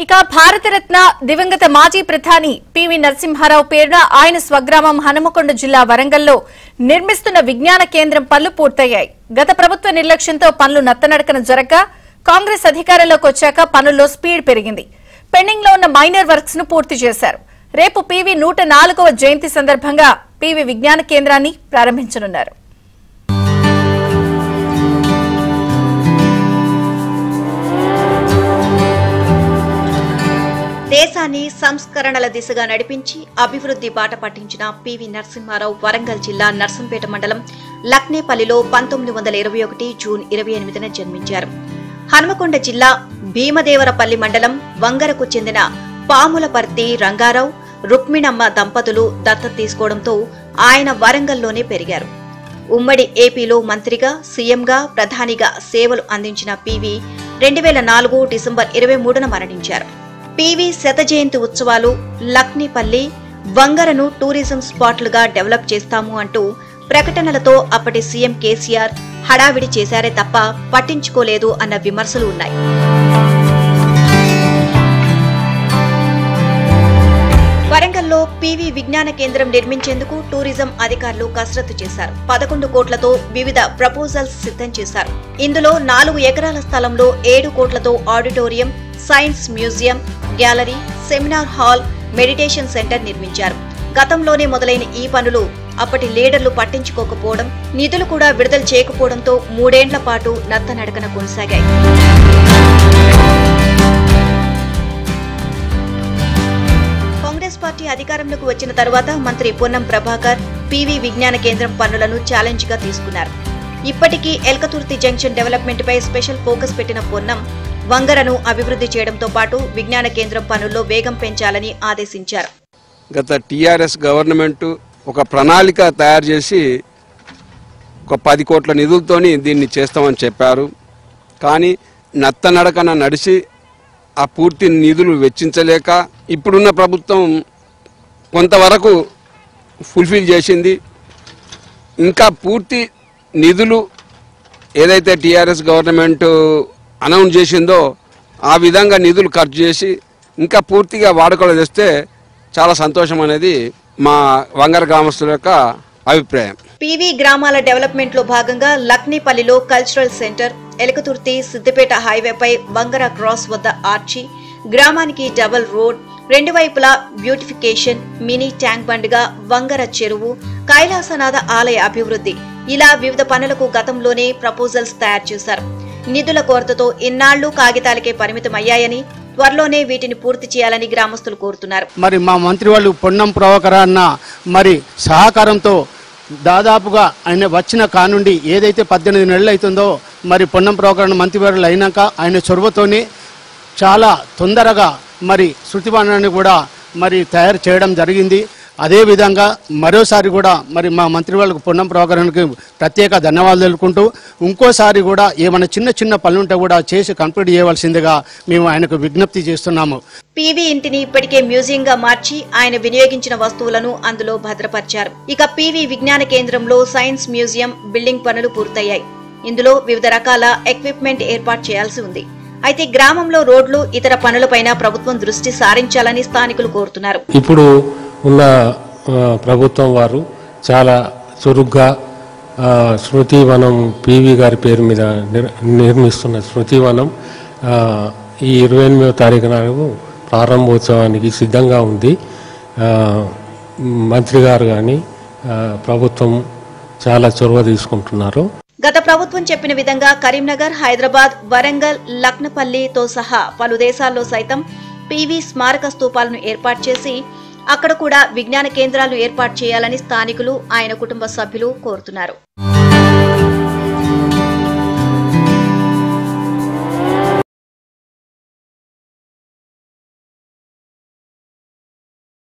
ఇక భారతరత్న దివంగత మాజీ ప్రధాని పివి నరసింహారావు పేరున ఆయన స్వగ్రామం హనుమకొండ జిల్లా వరంగల్లో నిర్మిస్తున్న విజ్ఞాన కేంద్రం పనులు పూర్తయ్యాయి. గత ప్రభుత్వ నిర్లక్ష్యంతో పనులు నత్తనడకన జరగక కాంగ్రెస్ అధికారంలోకి వచ్చాక పనుల్లో స్పీడ్ పెరిగింది. పెండింగ్ లో ఉన్న మైనర్ వర్క్స్ ను పూర్తి చేశారు. రేపు పివి 104వ జయంతి సందర్భంగా పివి విజ్ఞాన కేంద్రాన్ని ప్రారంభించనున్నారు. దేశాన్ని సంస్కరణల దిశగా నడిపించి అభివృద్ధి బాట పట్టించిన పివి నరసింహారావు వరంగల్ జిల్లా నర్సంపేట మండలం లక్నేపల్లిలో 1921 జూన్ 28న జన్మించారు. హనుమకొండ జిల్లా భీమదేవరపల్లి మండలం వంగరకు చెందిన పాములపర్తి రంగారావు, రుక్మిణమ్మ దంపతులు దత్తత తీసుకోవడంతో ఆయన వరంగల్లోనే పెరిగారు. ఉమ్మడి ఏపీలో మంత్రిగా, సీఎంగా, ప్రధానిగా సేవలు అందించిన పివి 2004 డిసెంబర్ 23న మరణించారు. పివి శత జయంతి ఉత్సవాలు లక్నేపల్లి, వంగరను టూరిజం స్పాట్లుగా డెవలప్ చేస్తాము అంటూ ప్రకటనలతో అప్పటి సీఎం కేసీఆర్ హడావిడి చేశారే తప్ప పట్టించుకోలేదు అన్న విమర్శలు ఉన్నాయి. వరంగల్లో పివి విజ్ఞాన కేంద్రం నిర్మించేందుకు టూరిజం అధికారులు కసరత్తు చేశారు. 11 కోట్లతో వివిధ ప్రపోజల్స్ సిద్ధం చేశారు. ఇందులో 4 ఎకరాల స్థలంలో 7 కోట్లతో auditorium, science museum, gallery, seminar hall, meditation centre నిర్మించారు. గతంలోనే మొదలైన ఈ పనులు అప్పటి లీడర్లు పట్టించుకోకపోవడం, నిధులు కూడా విడుదల చేయకపోవడంతో 3 ఏళ్ల పాటు నత్తనడకన కొనసాగాయి. కాంగ్రెస్ పార్టీ అధికారంలోకి వచ్చిన తర్వాత మంత్రి పొన్నం ప్రభాకర్ పివి విజ్ఞాన కేంద్రం పనులను ఛాలెంజ్ గా తీసుకున్నారు. ఇప్పటికీ ఎల్కతుర్తి జంక్షన్ డెవలప్మెంట్ పై స్పెషల్ ఫోకస్ పెట్టిన పొన్నం వంగరను అభివృద్ధి చేయడంతో పాటు విజ్ఞాన కేంద్రం పనుల్లో వేగం పెంచాలని ఆదేశించారు. గత టీఆర్ఎస్ గవర్నమెంట్ ఒక ప్రణాళిక తయారు చేసి ఒక 10 కోట్ల నిధులతోని దీన్ని చేస్తామని చెప్పారు. కానీ నత్తనడకన నడిచి ఆ పూర్తి నిధులు వెచ్చించలేక ఇప్పుడున్న ప్రభుత్వం కొంతవరకు ఫుల్ఫిల్ చేసింది. ఇంకా పూర్తి నిధులు ఏదైతే టీఆర్ఎస్ గవర్నమెంట్ అనౌన్స్ చేసిందో ఆ విధంగా నిధులు ఖర్చు చేసి ఇంకా పూర్తిగా వాడుకలో తెస్తే చాలా సంతోషం అనేది మా వంగర గ్రామస్తుల యొక్క అభిప్రాయం. పివి గ్రామాల డెవలప్మెంట్ లో భాగంగా లక్నేపల్లిలో కల్చరల్ సెంటర్, ఎలకతుర్తి సిద్దిపేట హైవేపై వంగర క్రాస్ వద్ద ఆర్చి, గ్రామానికి డబుల్ రోడ్, 2 వైపులా బ్యూటిఫికేషన్, మినీ ట్యాంక్ బండ్గా వంగర చెరువు, కైలాసనాథ ఆలయ అభివృద్ధి, ఇలా వివిధ పనులకు గతంలోనే ప్రపోజల్స్ తయారు చేశారు. నిధుల కొరతతో ఇన్నాళ్లు కాగితాలకే పరిమితమయ్యాయని, త్వరలోనే వీటిని పూర్తి చేయాలని గ్రామస్తులు కోరుతున్నారు. మరి మా మంత్రి వాళ్ళు పొన్నం ప్రభాకర్ అన్న మరి సహకారంతో దాదాపుగా ఆయన వచ్చిన కానుండి ఏదైతే 18 నెలలు అవుతుందో మరి పొన్నం ప్రభాకర్ మంత్రివర్యులు అయినాక ఆయన చొరవతోనే చాలా తొందరగా మరి శృతివాణాన్ని కూడా మరి తయారు చేయడం జరిగింది. అదేవిధంగా మరోసారి కూడా మరి మా మంత్రి వాళ్ళకు పొన్నం ప్రభాకర్కి ప్రత్యేక ధన్యవాదాలు తెలుపుకుంటూ ఇంకోసారి కూడా ఏమైనా చిన్న చిన్న పనులుంటే కూడా చేసి కంప్లీట్ చేయవలసిందిగా మేము ఆయనకు విజ్ఞప్తి చేస్తున్నాము. పివి ఇంటిని ఇప్పటికే మ్యూజియంగా మార్చి ఆయన వినియోగించిన వస్తువులను అందులో భద్రపరిచారు. ఇక పివి విజ్ఞాన కేంద్రంలో సైన్స్ మ్యూజియం బిల్డింగ్ పనులు పూర్తయ్యాయి. ఇందులో వివిధ రకాల ఎక్విప్మెంట్ ఏర్పాటు చేయాల్సి ఉంది. అయితే గ్రామంలో రోడ్లు, ఇతర పనులపైన ప్రభుత్వం దృష్టి సారించాలని స్థానికులు కోరుతున్నారు. ఇప్పుడు ఉన్న ప్రభుత్వం వారు చాలా చురుగ్గా స్మృతివనం పివి గారి పేరు మీద నిర్మిస్తున్న స్మృతివనం ఈ 28వ తారీఖు నాడు ప్రారంభోత్సవానికి సిద్ధంగా ఉంది. మంత్రి గారు కానీ ప్రభుత్వం చాలా చొరవ తీసుకుంటున్నారు. గత ప్రభుత్వం చెప్పిన విధంగా కరీంనగర్, హైదరాబాద్, వరంగల్, లక్నపల్లితో సహా పలు దేశాల్లో సైతం పివి స్మారక స్తూపాలను ఏర్పాటు చేసి అక్కడ కూడా విజ్ఞాన కేంద్రాలు ఏర్పాటు చేయాలని స్థానికులు, ఆయన కుటుంబ సభ్యులు కోరుతున్నారు.